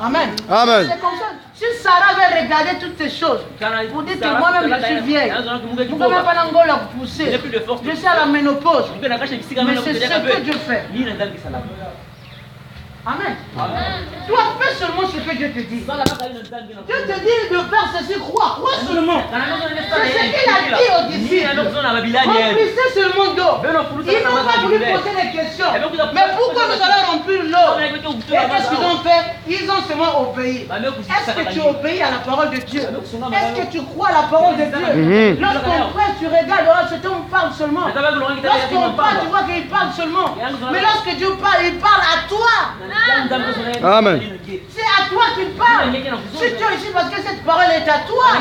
Amen. Amen. C'est comme ça. Si Sarah avait regardé toutes ces choses pour dire que moi-même je suis vieille, je ne peux même pas la pousser. Je suis à la ménopause. Mais c'est ce que Dieu fait. Amen. Toi, fais seulement ce que Dieu te dit. Dieu te dit de faire ceci, crois seulement. C'est ce qu'il a dit aux disciples. Remplissez seulement d'eau. Ils n'ont pas voulu poser des questions. Mais pourquoi nous allons remplir l'eau? Et qu'est-ce qu'ils ont fait? Ils ont seulement obéi. Est-ce que tu obéis à la parole de Dieu? Est-ce que tu crois à la parole de Dieu? Lorsqu'on prêche, tu regardes, cet homme parle seulement. Lorsqu'on parle, tu vois qu'il parle seulement. Mais lorsque Dieu parle, il parle à toi. Amen. C'est à toi qu'il parle. Si tu es ici parce que cette parole est à toi.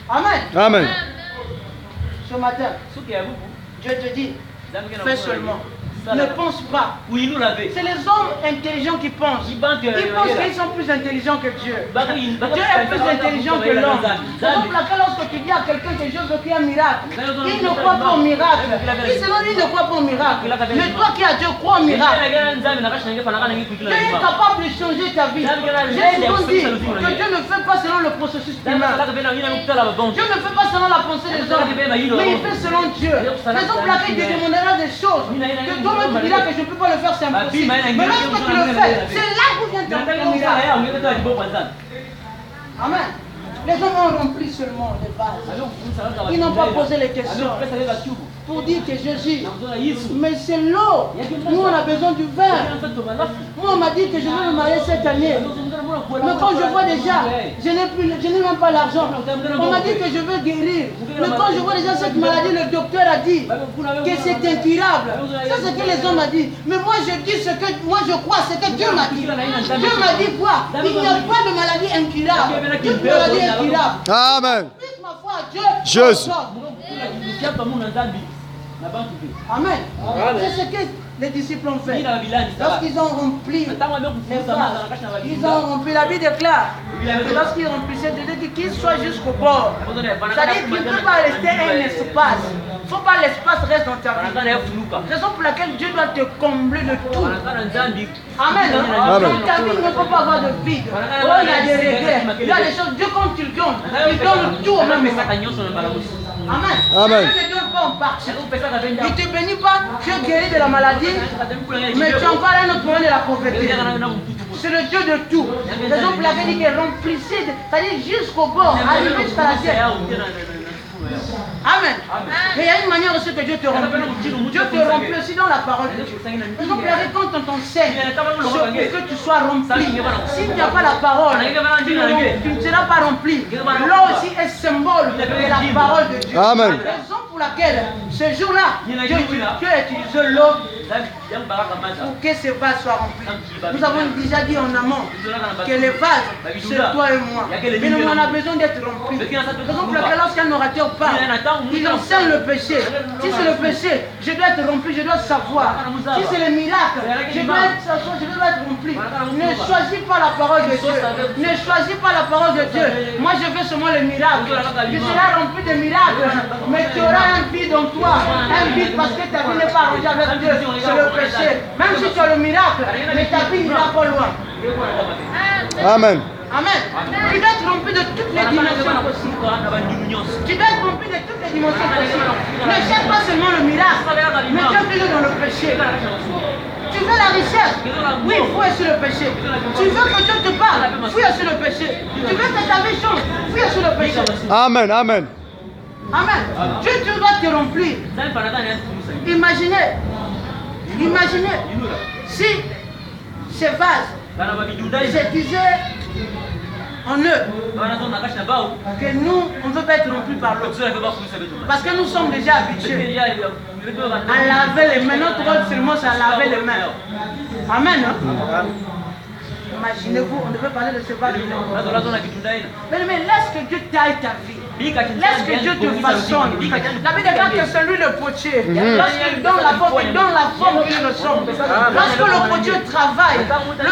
Amen. Amen. Ce matin, Dieu te dit, fais seulement. Ne pense pas. C'est les hommes intelligents qui pensent. Ils pensent qu'ils sont plus intelligents que Dieu. Dieu est plus intelligent que l'homme. C'est pour laquelle lorsque tu dis à quelqu'un que Dieu veut qu'il y ait un miracle, il ne croit pas au miracle. Il ne croit pas au miracle. Mais toi qui as Dieu, crois au miracle. Dieu est capable de changer ta vie. Jésus dit que Dieu ne fait pas selon le processus humain. Dieu ne fait pas selon la pensée des hommes. Mais il fait selon Dieu. Raison pour laquelle il te demandera des choses que toi tu diras que je ne peux pas le faire, c'est impossible. Mais lorsque tu le fais, c'est là où vient ton miracle. Amen. Les hommes ont rempli seulement les bases. Ils n'ont pas posé les questions pour dire que Jésus, mais c'est l'eau. Nous on a besoin du vin. Moi on m'a dit que je vais me marier cette année. Mais quand je vois déjà, je n'ai même pas l'argent. On m'a dit que je veux guérir. Mais quand je vois déjà cette maladie, le docteur a dit que c'est incurable. Ça c'est ce que les hommes ont dit. Mais moi je dis ce que moi je crois, ce que Dieu m'a dit. Dieu m'a dit quoi? Il n'y a pas de maladie incurable. Toute maladie est incurable. Amen. Puisse ma foi à Dieu. Jésus. Amen. C'est ce que les disciples ont fait. Lorsqu'ils ont rempli les vases, ils ont rempli, la Bible déclare que lorsqu'ils remplissaient, qu'ils soient jusqu'au bord. C'est-à-dire qu'il ne peut pas rester un espace. Il ne faut pas l'espace reste dans ta vie. Raison pour laquelle Dieu doit te combler de tout. Amen. Dans ta vie, il ne faut pas avoir de vide. Oh, il y a des regrets. Il y a des choses. Dieu, quand il donne tout au même moment. Amen. Amen. Dieu ne donne pas en partie. Il ne te bénit pas, tu es guéri de la maladie, mais tu as encore un autre problème de la pauvreté. C'est le Dieu de tout. Raison pour laquelle il dit que remplissez, c'est-à-dire jusqu'au bord, arrivez jusqu'à la terre. Amen. Mais il y a une manière aussi que Dieu te remplit. Dieu te remplit aussi dans la parole de Dieu. Raison pour laquelle quand on t'enseigne, c'est pour que tu sois rempli. S'il n'y a pas la parole, tu ne seras pas rempli. L'eau aussi est symbole de la parole de Dieu. Amen. Raison pour laquelle ce jour-là, Dieu a utilisé l'eau pour que ce vase soit rempli. Nous avons déjà dit en amont que les vases, c'est toi et moi. Mais nous on a besoin d'être remplis. Par exemple, lorsqu'un orateur parle, il enseigne le péché. Si c'est le péché, je dois être rempli, je dois savoir. Si c'est le miracle, je dois être rempli. Ne choisis pas la parole de Dieu. Ne choisis pas la parole de Dieu. Moi, je veux seulement le miracle. Tu seras rempli de miracles, mais tu auras un vide en toi. Un vide parce que ta vie n'est pas arrangée avec Dieu. C'est le péché. Même si tu as le miracle, mais ta vie n'ira pas loin. Amen. Amen. Tu dois être rempli de toutes les dimensions possibles. Tu dois être rempli de toutes les dimensions possibles. Ne cherche pas seulement le miracle, mais tu es toujours dans le péché. Tu veux la richesse? Oui, fouille sur le péché. Tu veux que Dieu te parle? Fouille sur le péché. Tu veux que ta vie change? Fouille sur le péché. Amen, amen. Amen. Dieu, tu dois te remplir. Imaginez si ces vases se disaient en eux que nous, on ne veut pas être remplis par l'eau. Parce que nous sommes déjà habitués à laver les mains. Notre rôle seulement, c'est à laver les mains. Amen. Hein? Imaginez-vous, on devait parler de ce vase. Mais laisse que Dieu taille ta vie. Laisse que Dieu te façonne. La Bible dit que c'est lui le potier. Lorsqu'il donne la forme qu'il ressemble. Lorsque le potier travaille,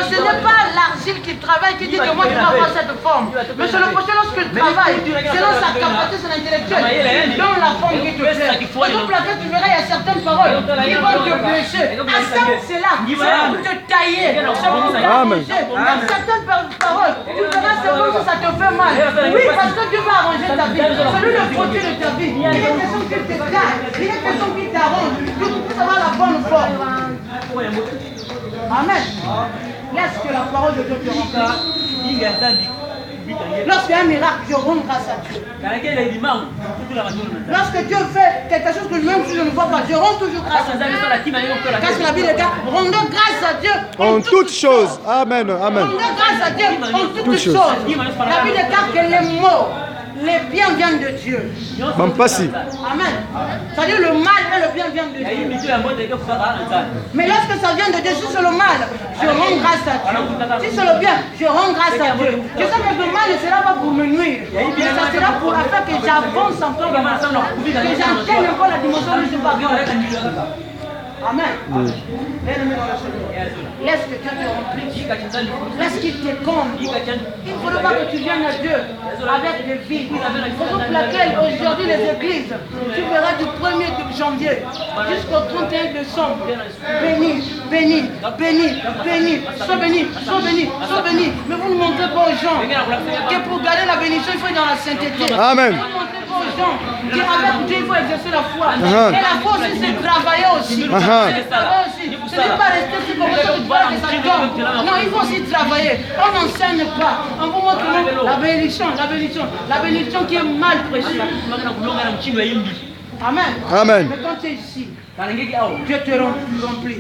ce n'est pas l'argile qui travaille qui dit que moi je vais avoir cette forme. Mais c'est le potier lorsqu'il travaille, selon sa capacité, son intellectuel, il donne la forme qui te plaît. Par exemple, là, tu verras, il y a certaines paroles qui vont te blesser. C'est là, c'est pour te tailler, c'est pour te arranger. Certaines paroles, tu verras, c'est comme si ça te fait mal. Oui, parce que Dieu va arranger ta vie. C'est lui le potier de ta vie. Il est question qu'il te taille, il est question qu'il t'arrange, que tu puisses avoir la bonne forme. Amen. Laisse que la parole de Dieu te remplisse. Lorsqu'il y a un miracle, je rends grâce à Dieu. Lorsque Dieu fait quelque chose que même si je ne vois pas, je rends toujours grâce à Dieu. Parce que la Bible dit, rendez grâce à Dieu En toutes choses. Amen, amen. Rendez grâce à Dieu en toutes choses. La Bible dit que les mots, les biens viennent de Dieu. Même pas si. Amen. C'est-à-dire le mal et le bien viennent de Dieu. Mais lorsque ça vient de Dieu, si c'est le mal, je rends grâce à Dieu. Si c'est le bien, je rends grâce à Dieu. Je sais que le mal ne sera pas pour me nuire, mais ça sera pour afin que j'avance en tant que que j'atteigne encore la dimension où je suis pas. Amen. Bien-aimé dans le Seigneur, laisse que Dieu te remplisse. Laisse qu'il te comble. Il ne faudrait pas que tu viennes à Dieu avec des vies. Pour laquelle aujourd'hui les églises, tu verras du 1er janvier jusqu'au 31 décembre. Béni, béni, béni, béni. Sois béni, sois béni, sois béni. Mais vous ne montrez pas aux gens que pour garder la bénédiction, il faut être dans la sainteté. Amen. Aux gens qu'avec Dieu il faut exercer la foi. Et la foi aussi c'est travailler aussi. Ce n'est pas rester si comme ça que ça tombe. Non, il faut aussi travailler. On n'enseigne pas. On vous montre la bénédiction, la bénédiction, la bénédiction qui est mal prêchée. Amen. Amen. Mais quand tu es ici, Dieu te remplit.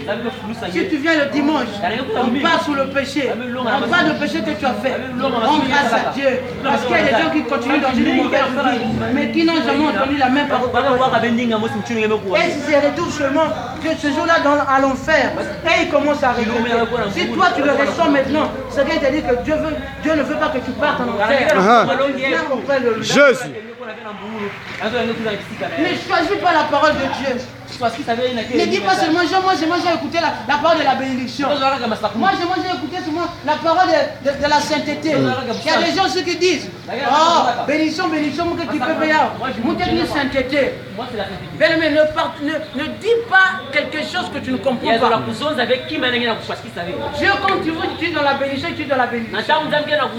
Si tu viens le dimanche, on part sous le péché. On parle de péché que tu as fait. Rends grâce à Dieu. Parce qu'il y a des gens qui continuent dans une mauvaise vie, mais qui n'ont jamais entendu la même parole. Et si c'est retour seulement que ce jour-là à l'enfer, et il commence à régler. Si toi tu le reçois maintenant, c'est qu'il te dit que Dieu ne veut pas que tu partes en enfer. Jésus. Ne choisis pas la parole de Dieu. Ne dis pas seulement, moi j'ai écouté la parole de la bénédiction. Moi j'ai écouté seulement la parole de la sainteté. Il y a des gens ceux qui disent, oh, bénédiction, bénédiction, moi que tu peux payer. Moi que tu sainteté. Bien-aimé, ne dis pas quelque chose que tu ne comprends pas. Dieu, quand tu es dans la bénédiction, tu es dans la bénédiction.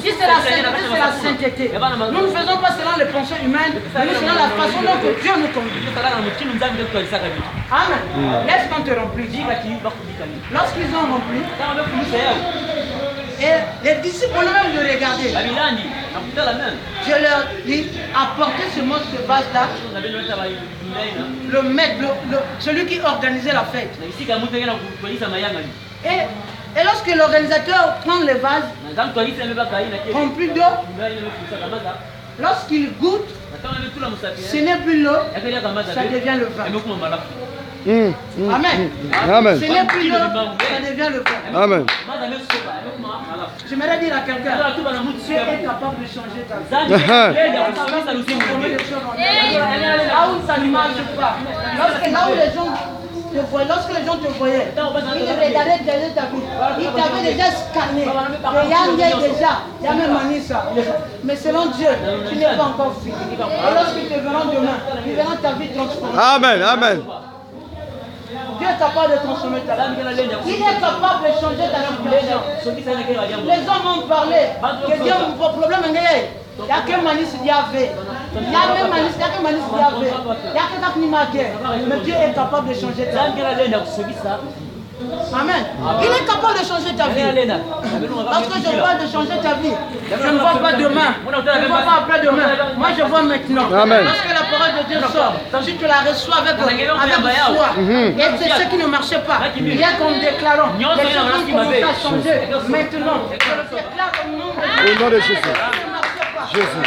Si c'est la sainteté, c'est la sainteté. Nous ne faisons pas selon les pensées humaines, mais selon la façon dont Dieu nous conduit. Amen. Laisse qu'on te remplisse. Lorsqu'ils ont rempli, et les disciples ont même de regarder. Je leur dis, apportez ce vase-là. Le maître, celui qui organisait la fête. Et lorsque l'organisateur prend le vase rempli d'eau, lorsqu'il goûte, ce n'est plus l'eau, ça devient le vin. Amen. Amen. Ce n'est plus l'eau, ça devient le vin. Amen. J'aimerais dire à quelqu'un, tu es capable de changer ta vie. Là où ça ne marche pas, lorsque les gens te voyaient, ils regardaient déjà ta vie. Ils t'avaient déjà scanné. Il y a même Manissa. Mais selon Dieu, tu n'es pas encore fini. Et lorsqu'ils te verront demain, ils verront ta vie transformée. Amen. Amen. Dieu est capable de transformer ta vie. Il est capable de changer ta situation. Les hommes ont parlé que Dieu a un problème. Il n'y a que Manis qui a fait. Il y a même Manis qui a fait. Il y a que Taknimake. Mais Dieu est capable de changer ta vie. Amen. Il est capable de changer ta vie. Lorsque je parle de changer ta vie, je ne vois pas demain. Je ne vois pas après-demain. Moi, je vois maintenant. Amen. Lorsque la parole de Dieu sort, si tu la reçois avec foi, et c'est ce qui ne marchait pas, bien qu'en déclarant, les choses vont commencer à changer. Maintenant, je le déclare au nom de Jésus. Jésus.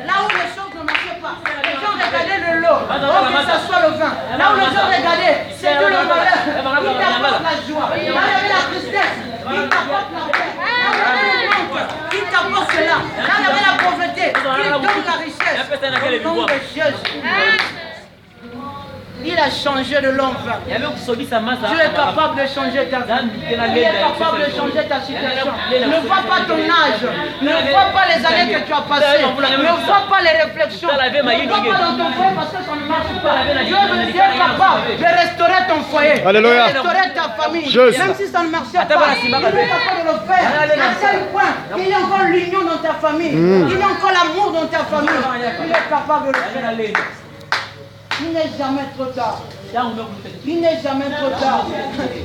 Là où les choses ne marchaient pas, les gens regardaient le lot, que ce soit le vin. Là où les gens regardaient, c'était le malheur. Il t'apporte la joie. Là où il y avait la tristesse, il t'apporte la paix. Là où il y avait le manque, il t'apporte cela. Là où il y avait la pauvreté, il donne la richesse. Au nom de Jésus. Il a changé de l'homme. Dieu est capable de changer ta vie. Il est capable de changer ta situation. Ne vois pas ton âge. Ne vois pas les années que tu as passées. Ne vois pas les réflexions. Ne vois pas dans ton foyer parce que ça ne marche pas. Dieu est capable de restaurer ton foyer. Alléluia. De restaurer ta famille. Jésus. Même si ça ne marchait pas. Il est capable de le faire. À tel point, il y a encore l'union dans ta famille. Il y a encore l'amour dans ta famille. Il est capable de le faire. Il n'est jamais trop tard. Il n'est jamais trop tard.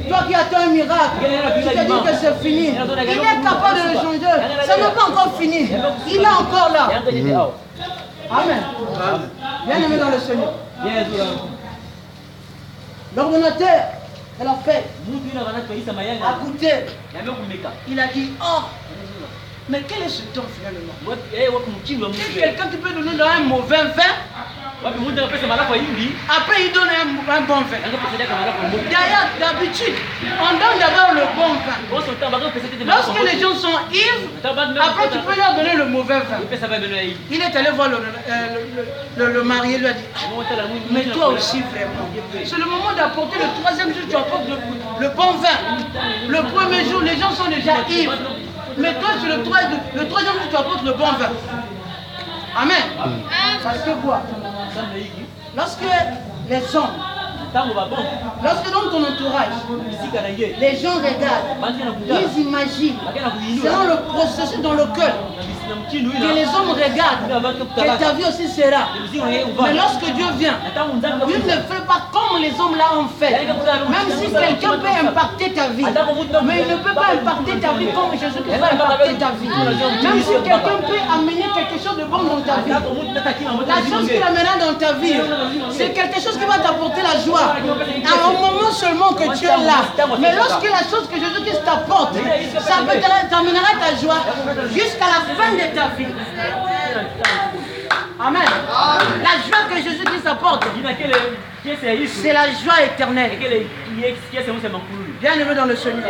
Toi qui attends un miracle, tu te dis que c'est fini. Il est capable de le changer. Ça n'est pas encore fini. Il est encore là. Amen. Bien aimé dans le Seigneur. L'ordonnateur de la fête a goûté. Il a dit, oh, mais quel est ce temps finalement? C'est quelqu'un qui peut nous donner un mauvais vin. Après, il donne un bon vin. D'ailleurs, d'habitude, on donne d'abord le bon vin. Lorsque les gens sont ivres, après, tu peux leur donner le mauvais vin. Il est allé voir le marié, lui a dit, mais toi aussi, vraiment. C'est le moment d'apporter le troisième jour, tu apportes le bon vin. Le premier jour, les gens sont déjà ivres. Mais toi, sur le troisième jour, tu apportes le bon vin. Amen. Parce que quoi? Lorsque les hommes, lorsque dans ton entourage, les gens regardent, ils imaginent, selon le processus dans le cœur, que les hommes regardent, que ta vie aussi sera. Mais lorsque Dieu vient, Dieu ne fait pas comme les hommes là ont fait. Même si quelqu'un peut impacter ta vie, mais il ne peut pas impacter ta vie comme Jésus-Christ va impacter ta vie. Même si quelqu'un peut amener quelque chose de bon dans ta vie, la chose qu'il amènera dans ta vie, c'est quelque chose qui va t'apporter la joie. À un moment seulement que tu es là. Mais lorsque la chose que Jésus-Christ t'apporte, ça t'amènera ta joie jusqu'à la fin de ta vie. Amen. La joie que Jésus-Christ apporte, c'est la joie éternelle. Bien aimé dans le Seigneur.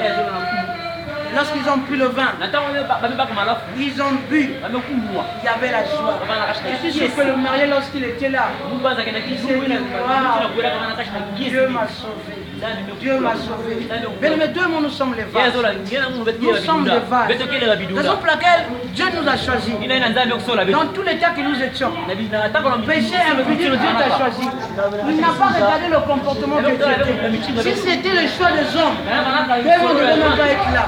Lorsqu'ils ont pris le vin, ils ont bu, il y avait la joie. Et si je peux le marier lorsqu'il était là, il s'est dit, Dieu m'a sauvé. Dieu m'a sauvé. Bien aimé, deux mots, nous sommes les vases. Nous sommes les vases. Raison pour laquelle Dieu nous a choisis. Dans tous les cas que nous étions, péché impudicien, Dieu t'a choisi. Il n'a pas regardé le comportement que tu étais. Si c'était le choix des hommes, on ne devait même pas être là.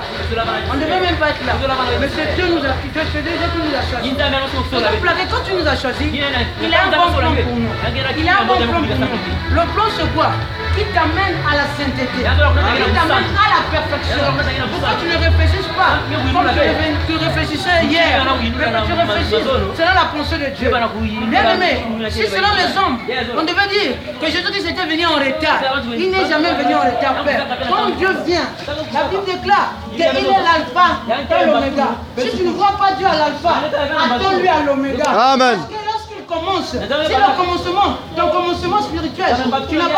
On ne devait même pas être là. Mais c'est Dieu nous a choisi. Quand tu nous as choisi, il a un bon plan pour nous. Il a un bon plan pour nous. Le plan c'est quoi? Qui t'amène à la sainteté, qui t'amène à la perfection. Pourquoi tu ne réfléchis pas comme tu réfléchissais hier, mais que tu réfléchis selon la pensée de Dieu. Bien aimé, si selon les hommes, on devait dire que Jésus-Christ était venu en retard, il n'est jamais venu en retard, Père. Quand Dieu vient, la Bible déclare qu'il est l'alpha et l'oméga. Si tu ne vois pas Dieu à l'alpha, attends-lui à l'oméga. Amen. Parce que lorsqu'il commence. C'est le commencement, ton commencement spirituel. Tu n'as pas